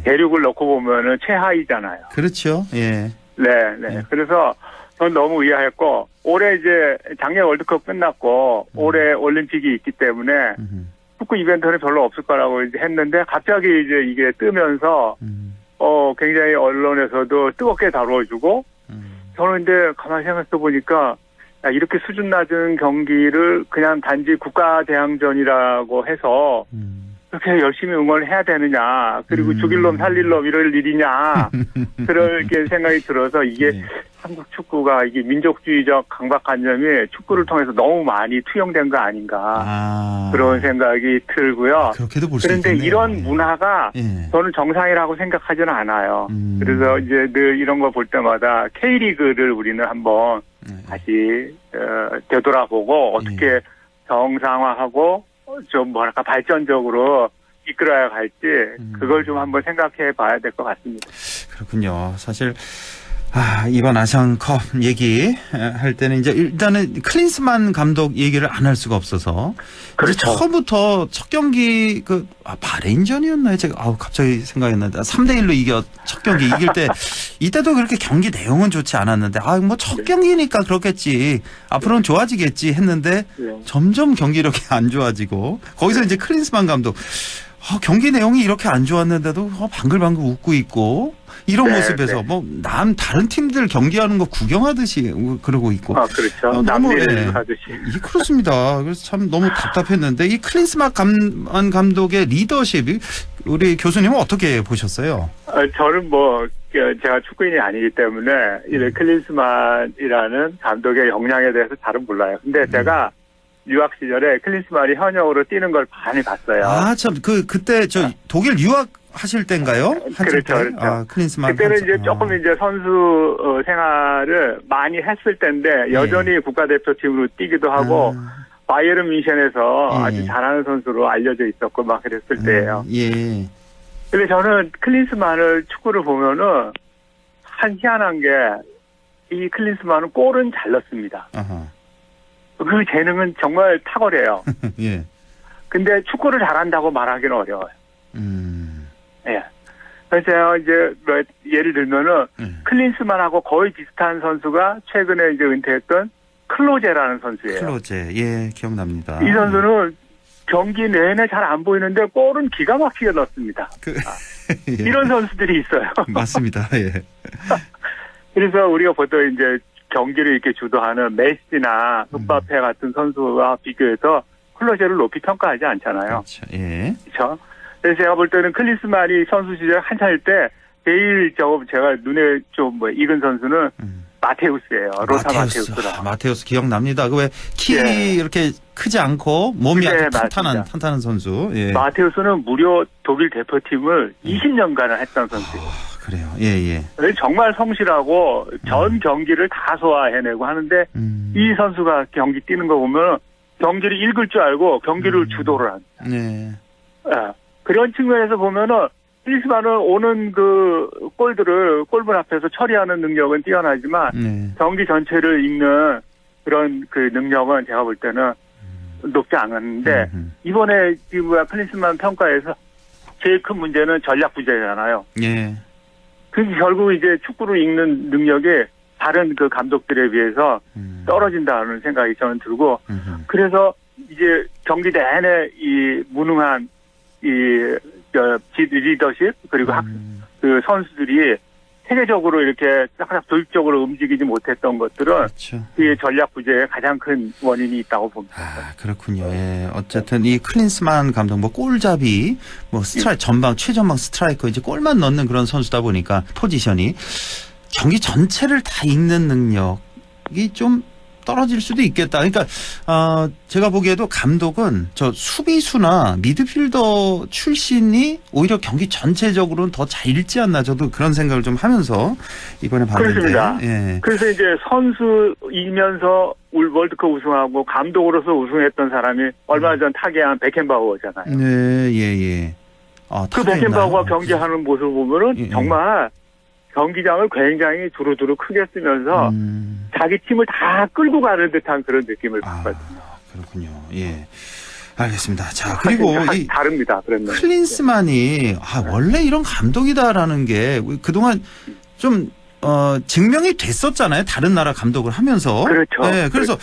대륙을 놓고 보면은 최하위잖아요. 그렇죠. 예. 네. 그래서 전 너무 의아했고, 올해 이제 작년 월드컵 끝났고, 올해 올림픽이 있기 때문에 축구 이벤트는 별로 없을 거라고 이제 했는데, 갑자기 이제 이게 뜨면서, 굉장히 언론에서도 뜨겁게 다뤄주고, 저는 근데 가만히 생각해 보니까, 이렇게 수준 낮은 경기를 그냥 단지 국가대항전이라고 해서, 그렇게 열심히 응원을 해야 되느냐, 그리고 죽일 놈 살릴 놈 이럴 일이냐, 그렇게 생각이 들어서 이게 한국 축구가 이게 민족주의적 강박관념이 축구를 통해서 너무 많이 투영된 거 아닌가, 그런 생각이 들고요. 그렇게도 볼 수 그런데 있겠네요. 이런 문화가 저는 정상이라고 생각하지는 않아요. 그래서 이제 늘 이런 거 볼 때마다 K리그를 우리는 한번 다시 되돌아보고 어떻게 정상화하고 좀 뭐랄까 발전적으로 이끌어야 갈지 그걸 좀 한번 생각해 봐야 될 것 같습니다. 그렇군요. 사실 이번 아시안컵 얘기할 때는 이제 일단은 클린스만 감독 얘기를 안 할 수가 없어서. 그렇죠. 처음부터 첫 경기 바레인전이었나요? 제가 갑자기 생각이 났는데 3대1로 첫 경기 이길 때 이때도 그렇게 경기 내용은 좋지 않았는데 뭐 첫 경기니까 그렇겠지. 앞으로는 좋아지겠지 했는데 점점 경기력이 안 좋아지고 거기서 이제 클린스만 감독 경기 내용이 이렇게 안 좋았는데도 방글방글 웃고 있고 이런 모습에서 다른 팀들 경기하는 거 구경하듯이 그러고 있고. 그렇죠. 남미를 하듯이. 그렇습니다. 그래서 참 너무 답답했는데 이 클린스만 감독의 리더십이 우리 교수님은 어떻게 보셨어요? 저는 제가 축구인이 아니기 때문에 이 클린스만이라는 감독의 역량에 대해서 잘은 몰라요. 근데 제가 유학 시절에 클린스만이 현역으로 뛰는 걸 많이 봤어요. 참 그때 독일 유학 하실 때인가요? 그렇죠. 클린스만. 그때는 이제 조금 이제 선수 생활을 많이 했을 때인데 여전히 국가대표팀으로 뛰기도 하고 바이에른 뮌헨에서 아주 잘하는 선수로 알려져 있었고 막 그랬을 때예요. 근데 저는 클린스만을 축구를 보면은 한 희한한 게 이 클린스만은 골은 잘 넣습니다. 그 재능은 정말 탁월해요. 근데 축구를 잘한다고 말하기는 어려워요. 그래서 제가 이제 예를 들면은 클린스만하고 거의 비슷한 선수가 최근에 이제 은퇴했던 클로제라는 선수예요. 클로제, 기억납니다. 이 선수는 경기 내내 잘 안 보이는데 골은 기가 막히게 넣습니다. 이런 선수들이 있어요. 맞습니다. 그래서 우리가 보통 이제 경기를 이렇게 주도하는 메시나 흠바페 같은 선수와 비교해서 클로제를 높이 평가하지 않잖아요. 그렇죠. 그래서 제가 볼 때는 클린스만이 선수 시절 한창일 때 제일 제가 눈에 좀 익은 선수는 마테우스예요. 로타 마테우스라. 마테우스 기억납니다. 그 왜 키 이렇게 크지 않고 몸이 아주 탄탄한 선수. 마테우스는 무려 독일 대표팀을 20년간을 했던 선수예요. 그래요. 정말 성실하고 전 경기를 다 소화해내고 하는데 이 선수가 경기 뛰는 거 보면 경기를 읽을 줄 알고 경기를 주도를 합니다. 그런 측면에서 보면은 클린스만은 오는 그 골들을 골문 앞에서 처리하는 능력은 뛰어나지만 경기 전체를 읽는 그런 그 능력은 제가 볼 때는 높지 않았는데 이번에 클린스만 평가에서 제일 큰 문제는 전략 부재잖아요. 그래서 결국 이제 축구를 읽는 능력이 다른 그 감독들에 비해서 떨어진다는 생각이 저는 들고 그래서 이제 경기 내내 이 무능한 리더십 그리고 그 선수들이 세계적으로 이렇게 딱 도입적으로 움직이지 못했던 것들은 그 전략 부재의 가장 큰 원인이 있다고 봅니다. 그렇군요. 어쨌든 이 클린스만 감독 골잡이 최전방 스트라이커 이제 골만 넣는 그런 선수다 보니까 포지션이 경기 전체를 다 읽는 능력이 좀 떨어질 수도 있겠다. 그러니까 제가 보기에도 감독은 저 수비수나 미드필더 출신이 오히려 경기 전체적으로는 더 잘 읽지 않나 저도 그런 생각을 좀 하면서 이번에 봤는데. 그렇습니다. 예. 그래서 이제 선수이면서 월드컵 우승하고 감독으로서 우승했던 사람이 얼마 전 타계한 베켄바우어잖아요. 네, 예. 그 베켄바우어가 경기하는 모습을 보면은 정말 경기장을 굉장히 두루두루 크게 쓰면서 자기 팀을 다 끌고 가는 듯한 그런 느낌을 받거든요. 그렇군요. 예. 알겠습니다. 자, 그리고 이 다릅니다. 그런 클린스만이 원래 이런 감독이다라는 게 그동안 좀 증명이 됐었잖아요. 다른 나라 감독을 하면서. 그렇죠. 네, 그래서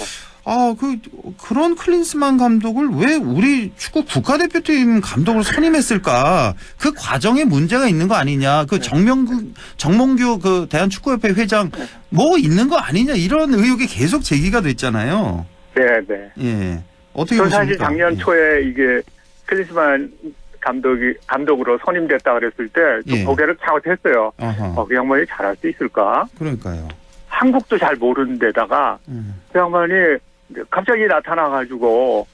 그런 클린스만 감독을 왜 우리 축구 국가대표팀 감독을 선임했을까? 그 과정에 문제가 있는 거 아니냐? 그 정몽규 그 대한축구협회 회장 뭐 있는 거 아니냐? 이런 의혹이 계속 제기가 됐잖아요. 네. 예. 어떻게 저 보십니까? 사실 작년 초에 이게 클린스만 감독으로 선임됐다 그랬을 때 좀 고개를 갸웃했어요. 그 양반이 잘할 수 있을까? 그러니까요. 한국도 잘 모르는 데다가 그 양반이 갑자기 나타나가지고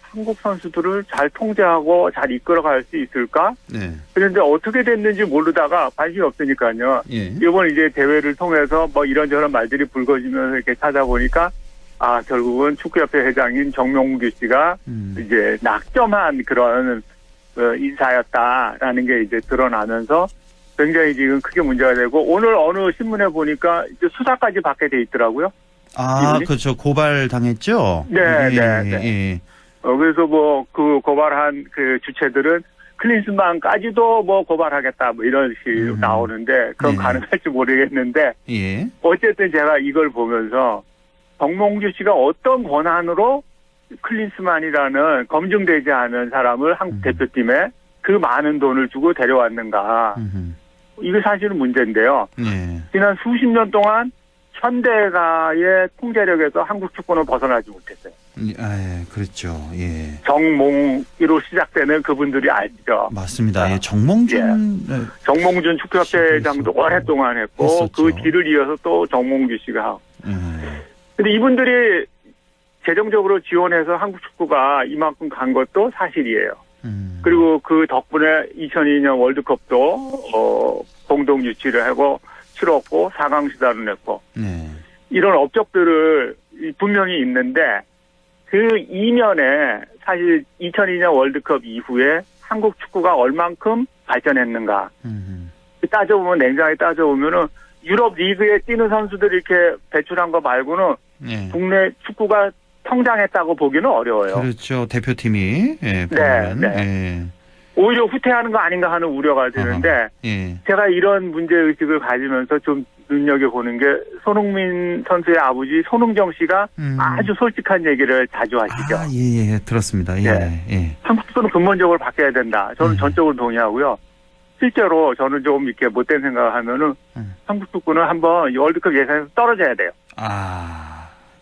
한국 선수들을 잘 통제하고 잘 이끌어갈 수 있을까? 네. 그런데 어떻게 됐는지 모르다가 관심이 없으니까요. 이번 이제 대회를 통해서 뭐 이런저런 말들이 불거지면서 이렇게 찾아보니까 결국은 축구협회 회장인 정명규 씨가 이제 낙점한 그런 인사였다라는 게 이제 드러나면서 굉장히 지금 크게 문제가 되고 오늘 어느 신문에 보니까 이제 수사까지 받게 돼 있더라고요. 이분이? 그렇죠. 고발 당했죠? 네. 그래서 뭐 그 고발한 그 주체들은 클린스만까지도 뭐 고발하겠다 뭐 이런 식으로 나오는데 그건 가능할지 모르겠는데 어쨌든 제가 이걸 보면서 정몽규 씨가 어떤 권한으로 클린스만이라는 검증되지 않은 사람을 한국 대표팀에 그 많은 돈을 주고 데려왔는가. 이게 사실은 문제인데요. 지난 수십 년 동안 현대가의 통제력에서 한국 축구는 벗어나지 못했어요. 그렇죠. 예. 정몽이로 시작되는 그분들이 알죠. 맞습니다. 정몽준 축구협회 회장도 오랫동안 했고 했었죠. 그 뒤를 이어서 또 정몽규 씨가 하고. 근데 이분들이 재정적으로 지원해서 한국 축구가 이만큼 간 것도 사실이에요. 그리고 그 덕분에 2002년 월드컵도 공동 유치를 하고 치렀고 4강 시달을 냈고 이런 업적들을 분명히 있는데 그 이면에 사실 2002년 월드컵 이후에 한국 축구가 얼만큼 발전했는가 따져보면 냉정하게 따져보면은 유럽 리그에 뛰는 선수들이 이렇게 배출한 거 말고는 국내 축구가 성장했다고 보기는 어려워요. 그렇죠. 대표팀이. 보면. 오히려 후퇴하는 거 아닌가 하는 우려가 드는데 제가 이런 문제의식을 가지면서 좀 눈여겨보는 게 손흥민 선수의 아버지 손흥정 씨가 아주 솔직한 얘기를 자주 하시죠. 들었습니다. 한국 축구는 근본적으로 바뀌어야 된다. 저는 전적으로 동의하고요. 실제로 저는 좀 이렇게 못된 생각을 하면은 한국 축구는 한번 월드컵 예선에서 떨어져야 돼요.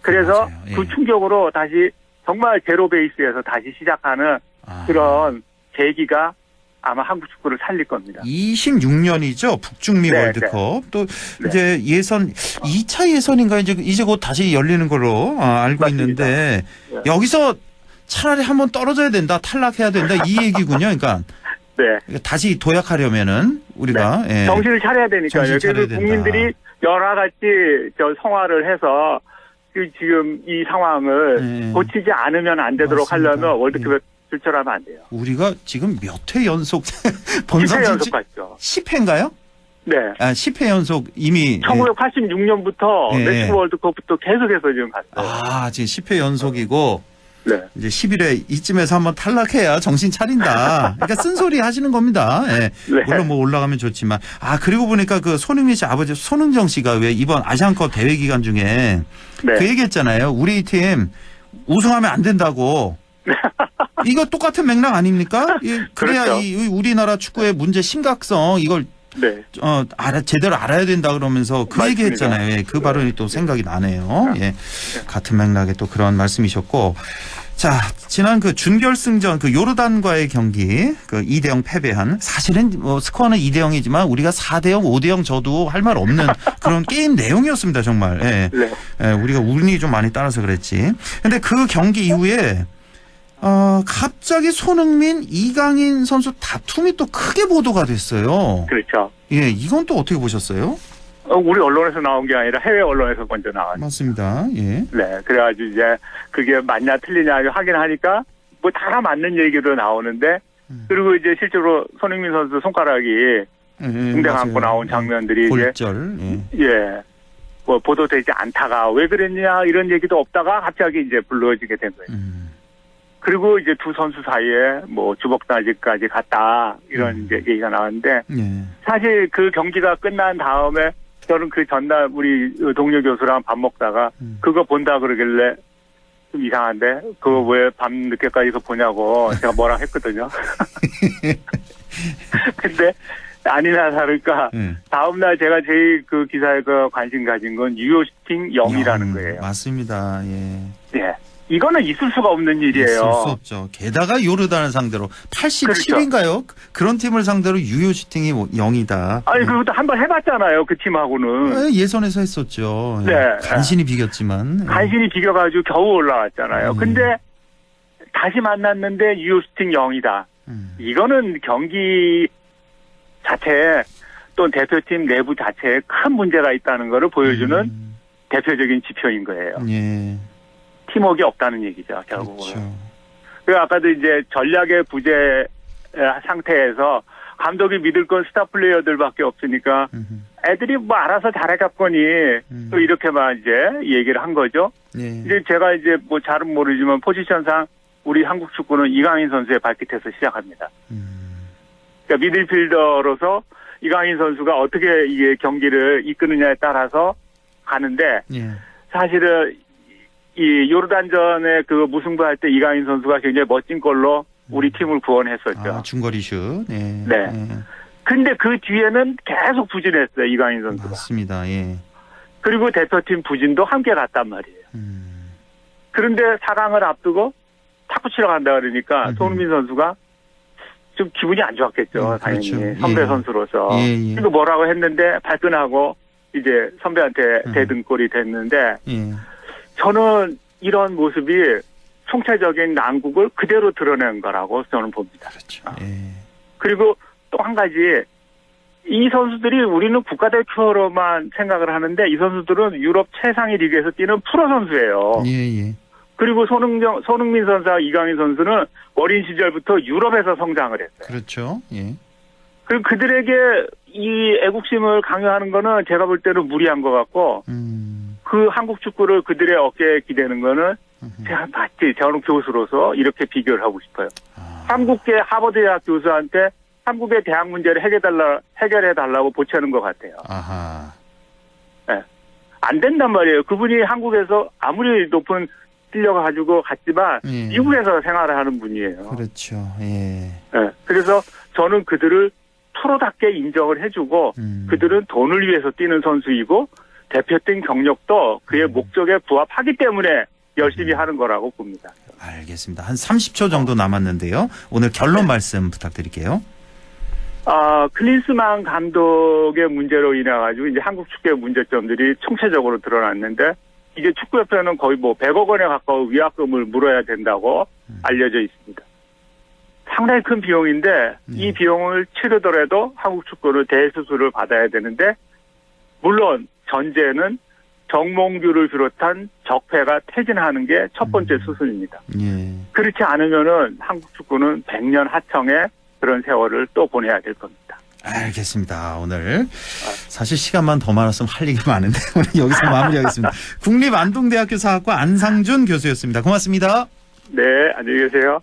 그래서 그 충격으로 다시 정말 제로 베이스에서 다시 시작하는 그런 계기가 아마 한국 축구를 살릴 겁니다. 26년이죠. 북중미 월드컵. 또 이제 예선 2차 예선인가 이제 곧 다시 열리는 걸로 알고 맞습니다. 있는데 여기서 차라리 한번 떨어져야 된다. 탈락해야 된다. 이 얘기군요. 그러니까 다시 도약하려면은 우리가 정신을 차려야 되니까요. 그래서 국민들이 여러 가지 성화를 해서 지금 이 상황을 고치지 않으면 안 되도록 하려면 월드컵에 출전하면 안 돼요. 우리가 지금 몇 회 연속 10회 연속 갔죠. 10회인가요? 네. 10회 연속 이미 1986년부터 멕시코 월드컵부터 계속해서 지금 갔어요. 지금 10회 연속이고 이제 11회 이쯤에서 한번 탈락해야 정신 차린다. 그러니까 쓴소리 하시는 겁니다. 물론 뭐 올라가면 좋지만. 그리고 보니까 그 손흥민 씨 아버지 손흥정 씨가 왜 이번 아시안컵 대회 기간 중에 그 얘기했잖아요. 우리 팀 우승하면 안 된다고. 이거 똑같은 맥락 아닙니까? 그래야 그렇죠. 이 우리나라 축구의 문제 심각성 이걸 제대로 알아야 된다 그러면서 그 얘기 했잖아요. 그 발언이 또 생각이 나네요. 같은 맥락의 또 그런 말씀이셨고. 자, 지난 그 준결승전 그 요르단과의 경기 그 2대0 패배한 사실은 뭐 스코어는 2대0이지만 우리가 4대0, 5대0 져도 할 말 없는 그런 게임 내용이었습니다, 정말. 예. 네. 예, 우리가 운이 좀 많이 따라서 그랬지. 근데 그 경기 이후에 갑자기 손흥민, 이강인 선수 다툼이 또 크게 보도가 됐어요. 그렇죠. 예, 이건 또 어떻게 보셨어요? 우리 언론에서 나온 게 아니라 해외 언론에서 먼저 나왔죠. 맞습니다. 예. 네. 그래가지고 이제 그게 맞냐 틀리냐 확인하니까 뭐 다 맞는 얘기도 나오는데 그리고 이제 실제로 손흥민 선수 손가락이 붕대 감고 나온 장면들이 골절. 예. 뭐 보도되지 않다가 왜 그랬냐 이런 얘기도 없다가 갑자기 이제 불러지게 된 거예요. 그리고 이제 두 선수 사이에 뭐 주먹다지까지 갔다 이런 이제 얘기가 나왔는데 사실 그 경기가 끝난 다음에 저는 그 전날 우리 동료 교수랑 밥 먹다가 그거 본다 그러길래 좀 이상한데 그거 왜 밤 늦게까지 보냐고 제가 뭐라 했거든요. 근데 아니나 다를까 다음날 제가 제일 그 기사에 그 관심 가진 건 유효 슈팅 0이라는 거예요. 맞습니다. 예. 예. 이거는 있을 수가 없는 일이에요. 있을 수 없죠. 게다가 요르단을 상대로 87인가요? 그렇죠. 그런 팀을 상대로 유효 슈팅이 0이다. 아니 그것도 한번 해봤잖아요. 그 팀하고는. 예선에서 했었죠. 네. 간신히 비겼지만. 간신히 비겨가지고 겨우 올라왔잖아요. 근데 다시 만났는데 유효 슈팅 0이다. 이거는 경기 자체에 또 대표팀 내부 자체에 큰 문제가 있다는 것을 보여주는 대표적인 지표인 거예요. 예. 팀워크가 없다는 얘기죠, 결국은. 그렇죠. 그리고 아까도 이제 전략의 부재 상태에서 감독이 믿을 건 스타 플레이어들밖에 없으니까 애들이 뭐 알아서 잘해갔거니 또 이렇게만 이제 얘기를 한 거죠. 이제 제가 이제 뭐 잘은 모르지만 포지션상 우리 한국 축구는 이강인 선수의 발밑에서 시작합니다. 그러니까 미들필더로서 이강인 선수가 어떻게 이게 경기를 이끄느냐에 따라서 가는데 사실은 이 요르단전에 그 무승부할 때 이강인 선수가 굉장히 멋진 골로 우리 팀을 구원했었죠. 중거리 슛. 네. 근데 그 뒤에는 계속 부진했어요, 이강인 선수가. 맞습니다. 예. 그리고 대표팀 부진도 함께 갔단 말이에요. 그런데 4강을 앞두고 탁구 치러 간다 그러니까 손흥민 선수가 좀 기분이 안 좋았겠죠, 당연히. 그렇죠. 선배 선수로서. 그리고 뭐라고 했는데 발끈하고 이제 선배한테 대등골이 됐는데 저는 이런 모습이 총체적인 난국을 그대로 드러낸 거라고 저는 봅니다. 그렇죠. 그리고 또 한 가지 이 선수들이 우리는 국가대표로만 생각을 하는데 이 선수들은 유럽 최상위 리그에서 뛰는 프로 선수예요. 그리고 손흥민 선수와 이강인 선수는 어린 시절부터 유럽에서 성장을 했어요. 그렇죠. 예. 그리고 그들에게 이 애국심을 강요하는 거는 제가 볼 때는 무리한 것 같고 그 한국 축구를 그들의 어깨에 기대는 거는 제가 마치 저는 교수로서 이렇게 비교를 하고 싶어요. 한국계 하버드대학 교수한테 한국의 대학 문제를 해결해달라고 보채는 것 같아요. 네. 안 된단 말이에요. 그분이 한국에서 아무리 높은 실력을 가지고 갔지만 미국에서 생활을 하는 분이에요. 그렇죠. 예. 네. 그래서 저는 그들을 프로답게 인정을 해주고 그들은 돈을 위해서 뛰는 선수이고 대표팀 경력도 그의 목적에 부합하기 때문에 열심히 하는 거라고 봅니다. 알겠습니다. 한 30초 정도 남았는데요. 오늘 결론 말씀 부탁드릴게요. 클린스만 감독의 문제로 인해 가지고 이제 한국 축구의 문제점들이 총체적으로 드러났는데 이제 축구협회는 거의 뭐 100억 원에 가까운 위약금을 물어야 된다고 알려져 있습니다. 상당히 큰 비용인데 이 비용을 치르더라도 한국 축구는 대수술을 받아야 되는데 물론 전제는 정몽규를 비롯한 적폐가 퇴진하는 게 첫 번째 수순입니다. 그렇지 않으면은 한국 축구는 100년 하청에 그런 세월을 또 보내야 될 겁니다. 알겠습니다. 오늘 사실 시간만 더 많았으면 할 얘기 많은데 오늘 여기서 마무리하겠습니다. 국립안동대학교 사학과 안상준 교수였습니다. 고맙습니다. 네, 안녕히 계세요.